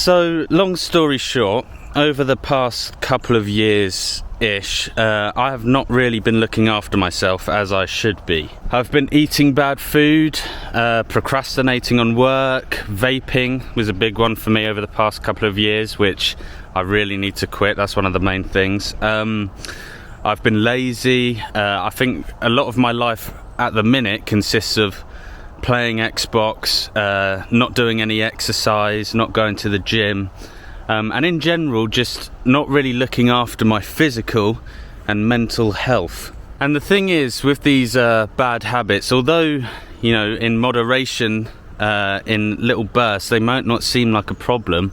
So, long story short, over the past couple of years-ish, I have not really been looking after myself as I should be. I've been eating bad food, procrastinating on work, vaping was a big one for me over the past couple of years, which I really need to quit. That's one of the main things. I've been lazy. I think a lot of my life at the minute consists of playing Xbox, not doing any exercise, not going to the gym, and in general just not really looking after my physical and mental health. And the thing is, with these bad habits, although, you know, in moderation, in little bursts, they might not seem like a problem,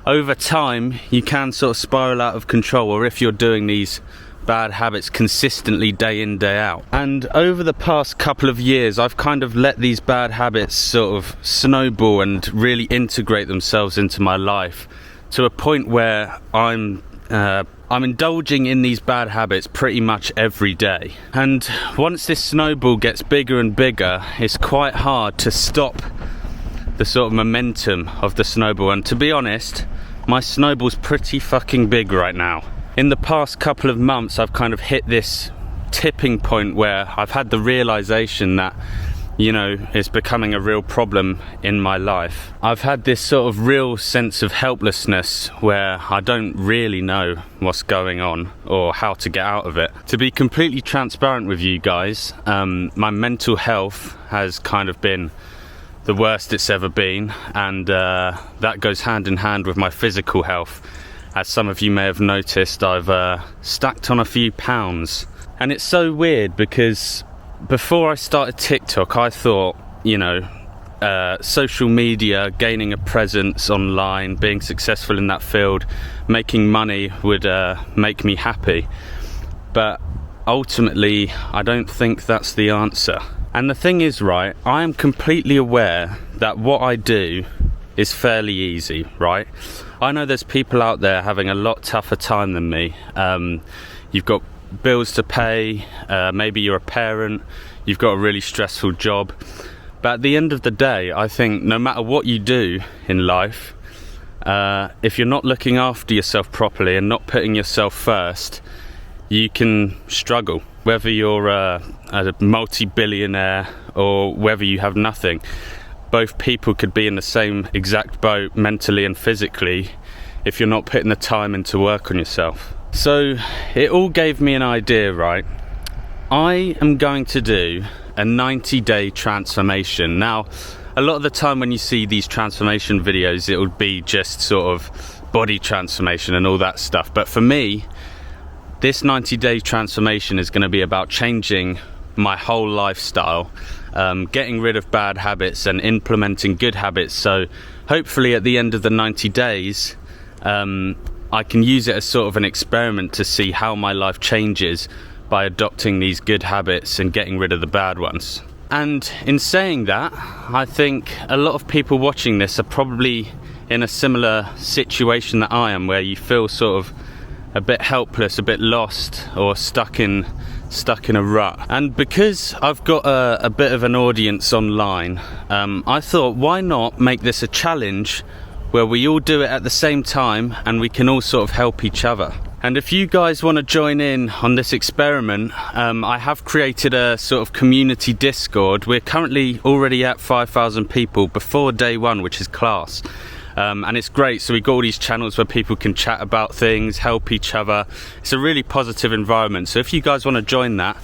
over time you can sort of spiral out of control, or if you're doing these bad habits consistently day in, day out. And over the past couple of years, I've kind of let these bad habits sort of snowball and really integrate themselves into my life to a point where I'm indulging in these bad habits pretty much every day. And once this snowball gets bigger and bigger, it's quite hard to stop the sort of momentum of the snowball. And to be honest, my snowball's pretty fucking big right now. In the past couple of months, I've kind of hit this tipping point where I've had the realization that, you know, it's becoming a real problem in my life. I've had this sort of real sense of helplessness where I don't really know what's going on or how to get out of it. To be completely transparent with you guys, my mental health has kind of been the worst it's ever been, and that goes hand in hand with my physical health. As some of you may have noticed, I've stacked on a few pounds. And it's so weird because before I started TikTok, I thought, you know, social media, gaining a presence online, being successful in that field, making money would make me happy. But ultimately, I don't think that's the answer. And the thing is, right, I am completely aware that what I do is fairly easy, right? I know there's people out there having a lot tougher time than me. You've got bills to pay, maybe you're a parent, you've got a really stressful job. But at the end of the day, I think no matter what you do in life, if you're not looking after yourself properly and not putting yourself first, you can struggle. Whether you're a multi-billionaire or whether you have nothing, both people could be in the same exact boat mentally and physically if you're not putting the time in to work on yourself. So it all gave me an idea, right? I am going to do a 90-day transformation. Now, a lot of the time when you see these transformation videos, it would be just sort of body transformation and all that stuff. But for me, this 90-day transformation is going to be about changing my whole lifestyle, getting rid of bad habits and implementing good habits. So hopefully at the end of the 90 days, I can use it as sort of an experiment to see how my life changes by adopting these good habits and getting rid of the bad ones. And in saying that, I think a lot of people watching this are probably in a similar situation that I am, where you feel sort of a bit helpless, a bit lost, or stuck in a rut. And because I've got a bit of an audience online, I thought, why not make this a challenge where we all do it at the same time and we can all sort of help each other. And if you guys want to join in on this experiment, I have created a sort of community Discord. We're currently already at 5,000 people before day one, which is class. And it's great. So we've got all these channels where people can chat about things, help each other. It's a really positive environment. So if you guys want to join that,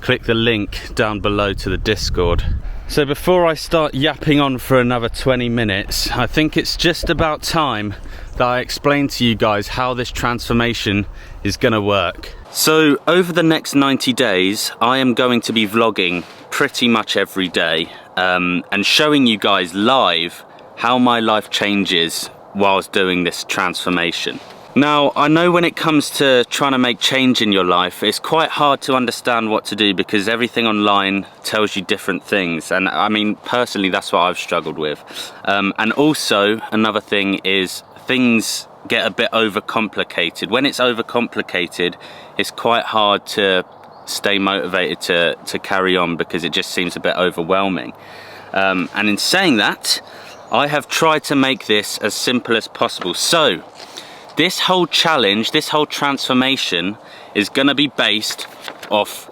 click the link down below to the Discord. So before I start yapping on for another 20 minutes, I think it's just about time that I explain to you guys how this transformation is going to work. So over the next 90 days, I am going to be vlogging pretty much every day, and showing you guys live how my life changes whilst doing this transformation. Now, I know when it comes to trying to make change in your life, it's quite hard to understand what to do because everything online tells you different things. And I mean, personally, that's what I've struggled with. And also, another thing is things get a bit overcomplicated. When it's overcomplicated, it's quite hard to stay motivated to carry on because it just seems a bit overwhelming. And in saying that, I have tried to make this as simple as possible. So this whole challenge, this whole transformation is gonna be based off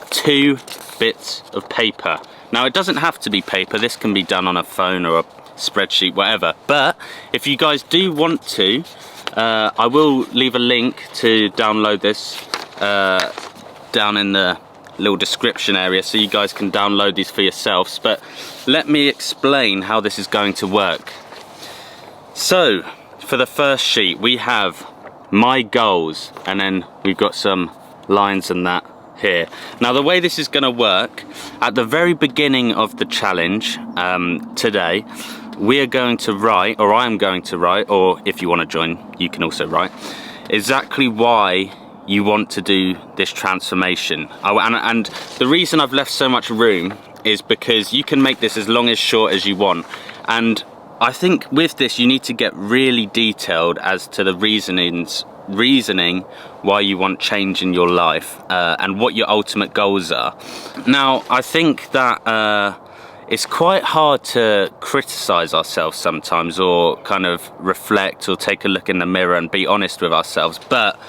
2 bits of paper. Now it doesn't have to be paper, this can be done on a phone or a spreadsheet, whatever. But if you guys do want to, I will leave a link to download this down in the little description area so you guys can download these for yourselves. But let me explain how this is going to work. So for the first sheet we have my goals, and then we've got some lines and that here. Now the way this is going to work, at the very beginning of the challenge today, we are going to write, or I am going to write, or if you want to join you can also write, exactly why you want to do this transformation. And the reason I've left so much room is because you can make this as long as short as you want, and I think with this you need to get really detailed as to the reasoning why you want change in your life and what your ultimate goals are. Now I think that it's quite hard to criticize ourselves sometimes, or kind of reflect or take a look in the mirror and be honest with ourselves. But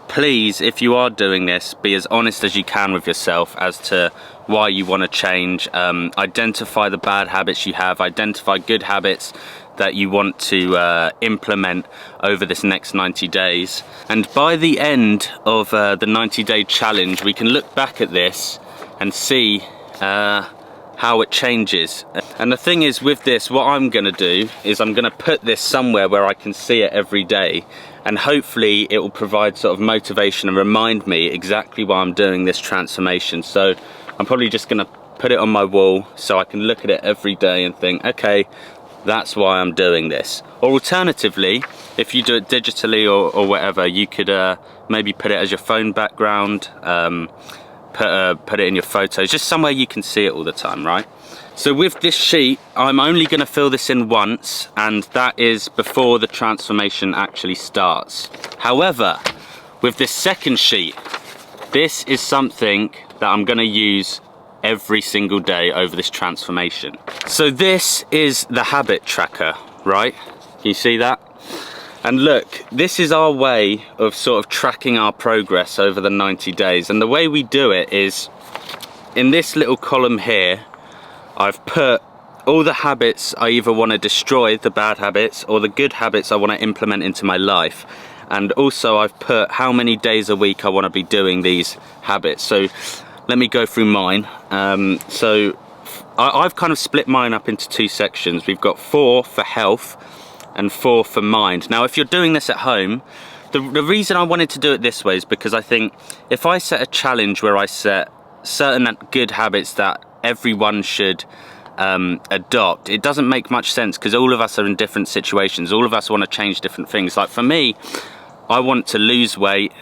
please, if you are doing this, be as honest as you can with yourself as to why you want to change. Identify the bad habits you have, identify good habits that you want to implement over this next 90 days. And by the end of the 90-day challenge, we can look back at this and see how it changes. And the thing is with this, what I'm gonna do is I'm gonna put this somewhere where I can see it every day, and hopefully it will provide sort of motivation and remind me exactly why I'm doing this transformation. So I'm probably just gonna put it on my wall so I can look at it every day and think, okay, that's why I'm doing this. Or alternatively, if you do it digitally or whatever, you could maybe put it as your phone background, put it in your photos, just somewhere you can see it all the time, right? So with this sheet, I'm only going to fill this in once, and that is before the transformation actually starts. However, with this second sheet, this is something that I'm going to use every single day over this transformation. So this is the habit tracker, right? Can you see that? And look, this is our way of sort of tracking our progress over the 90 days. And the way we do it is, in this little column here, I've put all the habits I either want to destroy, the bad habits, or the good habits I want to implement into my life. And also I've put how many days a week I want to be doing these habits. So let me go through mine. So I've kind of split mine up into 2 sections. We've got 4 for health and 4 for mind. Now if you're doing this at home, the reason I wanted to do it this way is because I think if I set a challenge where I set certain good habits that everyone should adopt, it doesn't make much sense, because all of us are in different situations. All of us want to change different things. Like for me, I want to lose weight,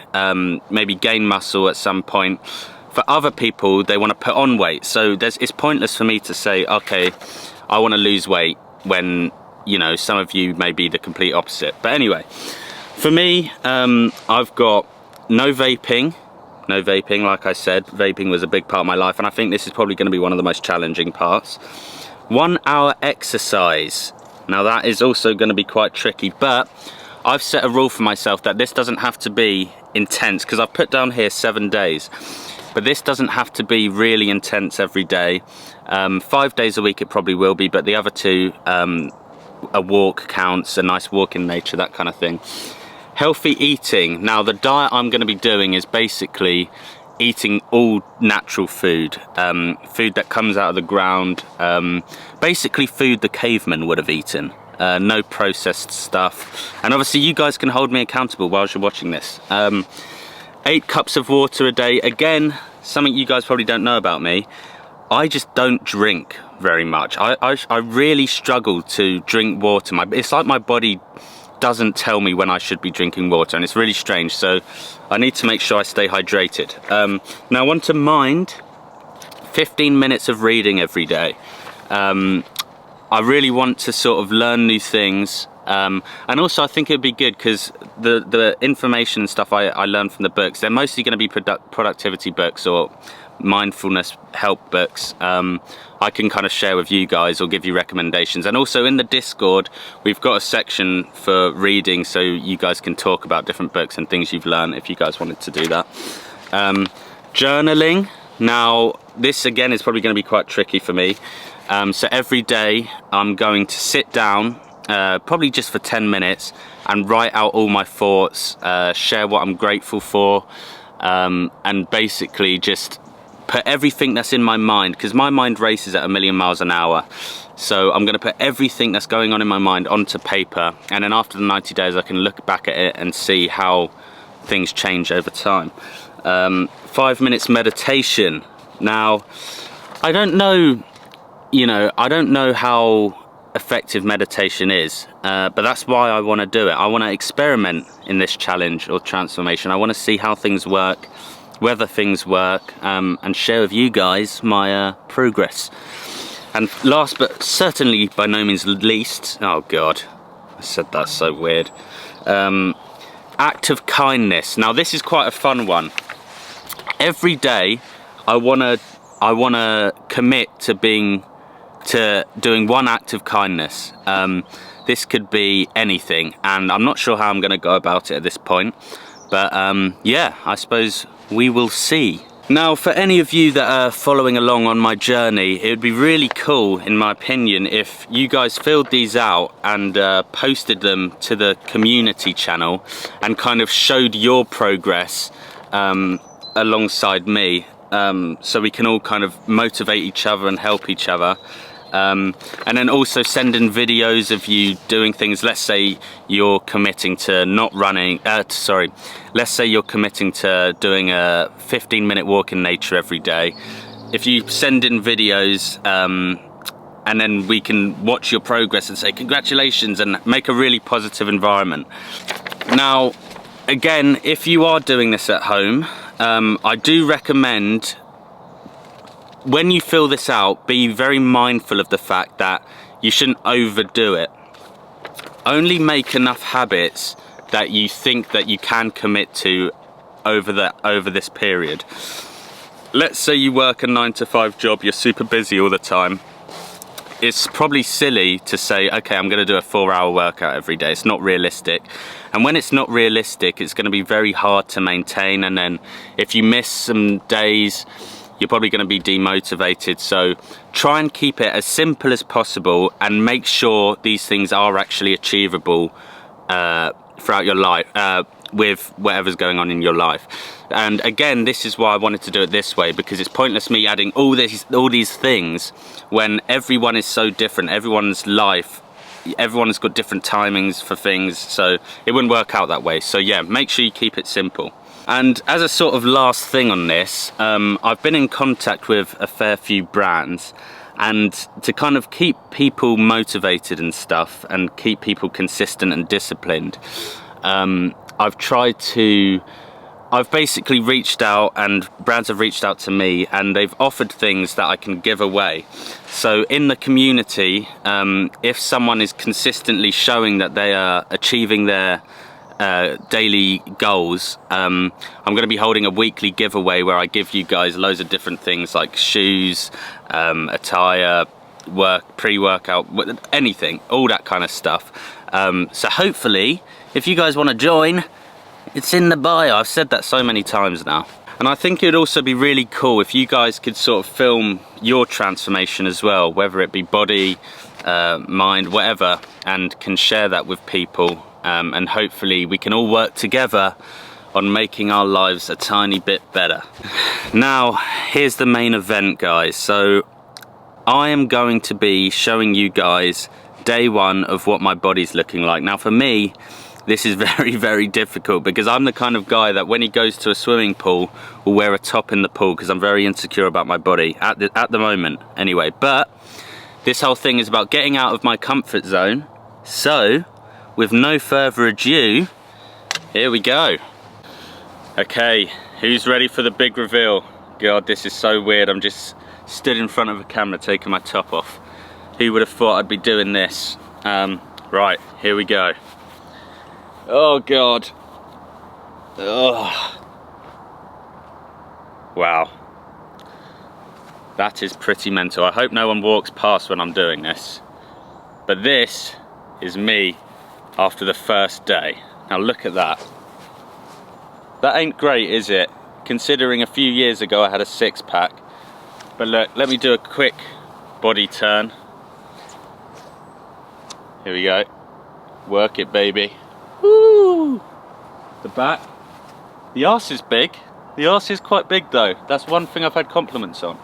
maybe gain muscle at some point. For other people, they want to put on weight. So it's pointless for me to say, okay, I want to lose weight, when, you know, some of you may be the complete opposite. But anyway, for me, I've got no vaping. No vaping, like I said, vaping was a big part of my life, and I think this is probably going to be one of the most challenging parts. 1 hour exercise. Now that is also going to be quite tricky, but I've set a rule for myself that this doesn't have to be intense, because I've put down here 7 days. But this doesn't have to be really intense every day. 5 days a week it probably will be, but the other 2, a walk counts, a nice walk in nature, that kind of thing. Healthy eating. Now the diet I'm going to be doing is basically eating all natural food, food that comes out of the ground, basically food the cavemen would have eaten. No processed stuff. And obviously you guys can hold me accountable whilst you're watching this. 8 cups of water a day. Again, something you guys probably don't know about me, I just don't drink very much. I really struggle to drink water. It's like my body doesn't tell me when I should be drinking water, and it's really strange. So I need to make sure I stay hydrated. Now I want to mind 15 minutes of reading every day. I really want to sort of learn new things, And also I think it'd be good because the information and stuff I learned from the books, they're mostly going to be productivity books or mindfulness help books. I can kind of share with you guys or give you recommendations. And also in the Discord, we've got a section for reading, so you guys can talk about different books and things you've learned if you guys wanted to do that. Journaling. Now, this again is probably going to be quite tricky for me. So every day I'm going to sit down, probably just for 10 minutes, and write out all my thoughts, share what I'm grateful for, and basically just put everything that's in my mind, because my mind races at 1,000,000 miles an hour. So I'm going to put everything that's going on in my mind onto paper, and then after the 90 days I can look back at it and see how things change over time. 5 minutes meditation. Now, I don't know, I don't know how effective meditation is, but that's why I want to do it. I want to experiment in this challenge or transformation. I want to see how things work, whether things work, and share with you guys my progress. And last but certainly by no means least, oh god, I said that so weird, act of kindness. Now this is quite a fun one. Every day I wanna commit to doing one act of kindness. This could be anything, and I'm not sure how I'm gonna go about it at this point, but yeah, I suppose we will see. Now, for any of you that are following along on my journey, it would be really cool, in my opinion, if you guys filled these out and posted them to the community channel and kind of showed your progress alongside me, so we can all kind of motivate each other and help each other. And then also send in videos of you doing things. Let's say you're committing to not running, let's say you're committing to doing a 15-minute walk in nature every day. If you send in videos, and then we can watch your progress and say congratulations and make a really positive environment. Now, again, if you are doing this at home, I do recommend, when you fill this out, be very mindful of the fact that you shouldn't overdo it. Only make enough habits that you think that you can commit to over this period. Let's say you work a 9-to-5 job, you're super busy all the time. It's probably silly to say, okay, I'm going to do a 4-hour workout every day. It's not realistic. And when it's not realistic, it's going to be very hard to maintain. And then if you miss some days, you're probably going to be demotivated. So try and keep it as simple as possible and make sure these things are actually achievable throughout your life, with whatever's going on in your life. And again, this is why I wanted to do it this way, because it's pointless me adding all these things when everyone is so different. Everyone's got different timings for things, so it wouldn't work out that way. So yeah, make sure you keep it simple. And as a sort of last thing on this, I've been in contact with a fair few brands, and to kind of keep people motivated and stuff and keep people consistent and disciplined, I've basically reached out, and brands have reached out to me, and they've offered things that I can give away. So in the community, if someone is consistently showing that they are achieving their daily goals, I'm going to be holding a weekly giveaway where I give you guys loads of different things like shoes, attire, pre-workout, anything, all that kind of stuff. So hopefully, if you guys want to join, it's in the bio. I've said that so many times now. And I think it'd also be really cool if you guys could sort of film your transformation as well, whether it be body, mind, whatever, and can share that with people. And hopefully we can all work together on making our lives a tiny bit better. Now, here's the main event, guys. So I am going to be showing you guys day one of what my body's looking like. Now for me, this is very, very difficult because I'm the kind of guy that when he goes to a swimming pool will wear a top in the pool because I'm very insecure about my body at the moment anyway. But this whole thing is about getting out of my comfort zone. So with no further ado, here we go. Okay, who's ready for the big reveal? God, this is so weird. I'm just stood in front of a camera taking my top off. Who would have thought I'd be doing this? Right, here we go. Oh God. Oh. Wow. That is pretty mental. I hope no one walks past when I'm doing this. But this is me after the first day. Now look at that. That ain't great, is it? Considering a few years ago I had a six-pack. But look, let me do a quick body turn. Here we go. Work it, baby. Woo! The back. The arse is big. The arse is quite big though. That's one thing I've had compliments on.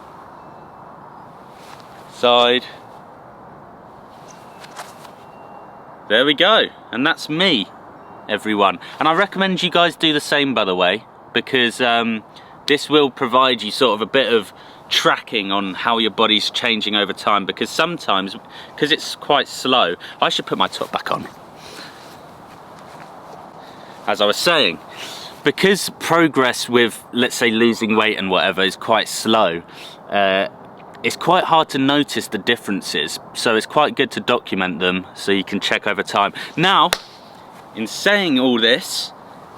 Side. There we go. And that's me, everyone. And I recommend you guys do the same, by the way, because this will provide you sort of a bit of tracking on how your body's changing over time, because sometimes, because it's quite slow, I should put my top back on. As I was saying, because progress with, let's say, losing weight and whatever is quite slow, it's quite hard to notice the differences. So it's quite good to document them so you can check over time. Now, in saying all this,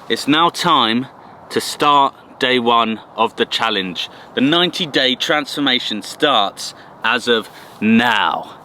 it's now time to start day one of the challenge. The 90-day transformation starts as of now.